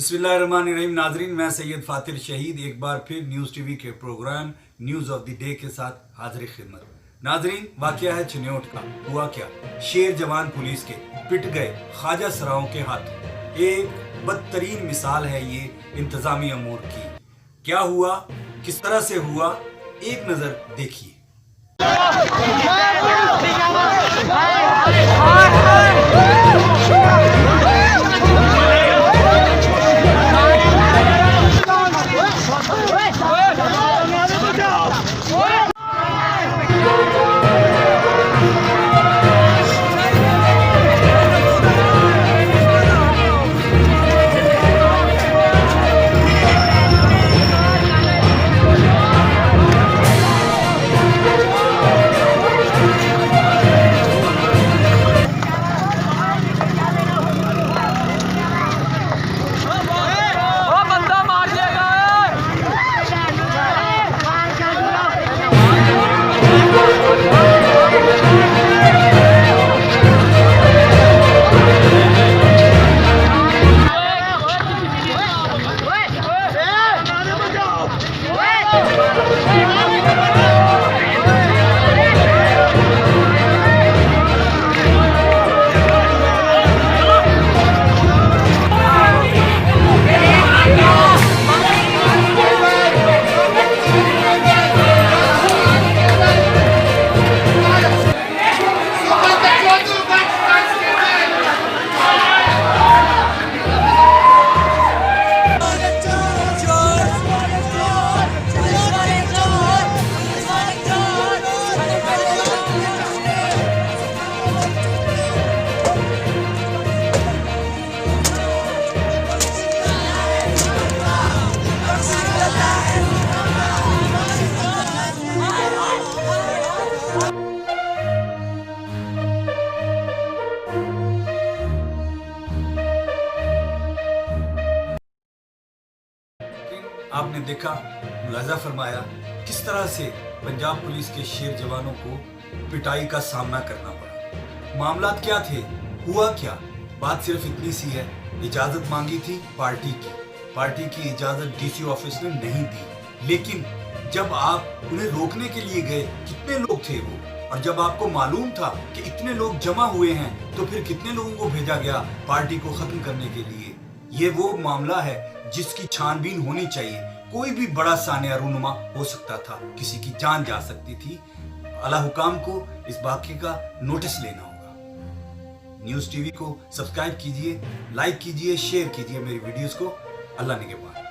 बिस्मिल्लाहिर्रहमानिर्रहीम। नाजरीन, मैं सैयद फातिर शहीद एक बार फिर न्यूज़ टीवी के program news of the day के साथ हाजिर खिदमत। नाजरीन, वाकया है चिन्योट का। हुआ क्या, शेर जवान पुलिस के पिट गए ख्वाजा सराओं के हाथों। एक बदतरीन मिसाल है ये इंतजामी अमूर की। क्या हुआ, किस तरह से हुआ, एक नजर देखिए। आपने देखा, मुलाजा फरमाया किस तरह से पंजाब पुलिस के शेर जवानों को पिटाई का सामना करना पड़ा। मामला क्या थे, हुआ क्या? बात सिर्फ इतनी सी है, इजाजत मांगी थी पार्टी की इजाजत डीसी ऑफिस ने नहीं दी। लेकिन जब आप उन्हें रोकने के लिए गए, कितने लोग थे वो, और जब आपको मालूम था कि इतने लोग जमा हुए हैं, तो फिर कितने लोगों को भेजा गया पार्टी को खत्म करने के लिए? ये वो मामला है जिसकी छानबीन होनी चाहिए। कोई भी बड़ा सानिया रूनुमा हो सकता था, किसी की जान जा सकती थी। आला हुकाम को इस वाक़े का नोटिस लेना होगा। न्यूज़ टीवी को सब्सक्राइब कीजिए, लाइक कीजिए, शेयर कीजिए मेरी वीडियोस को। अल्लाह निगहबान।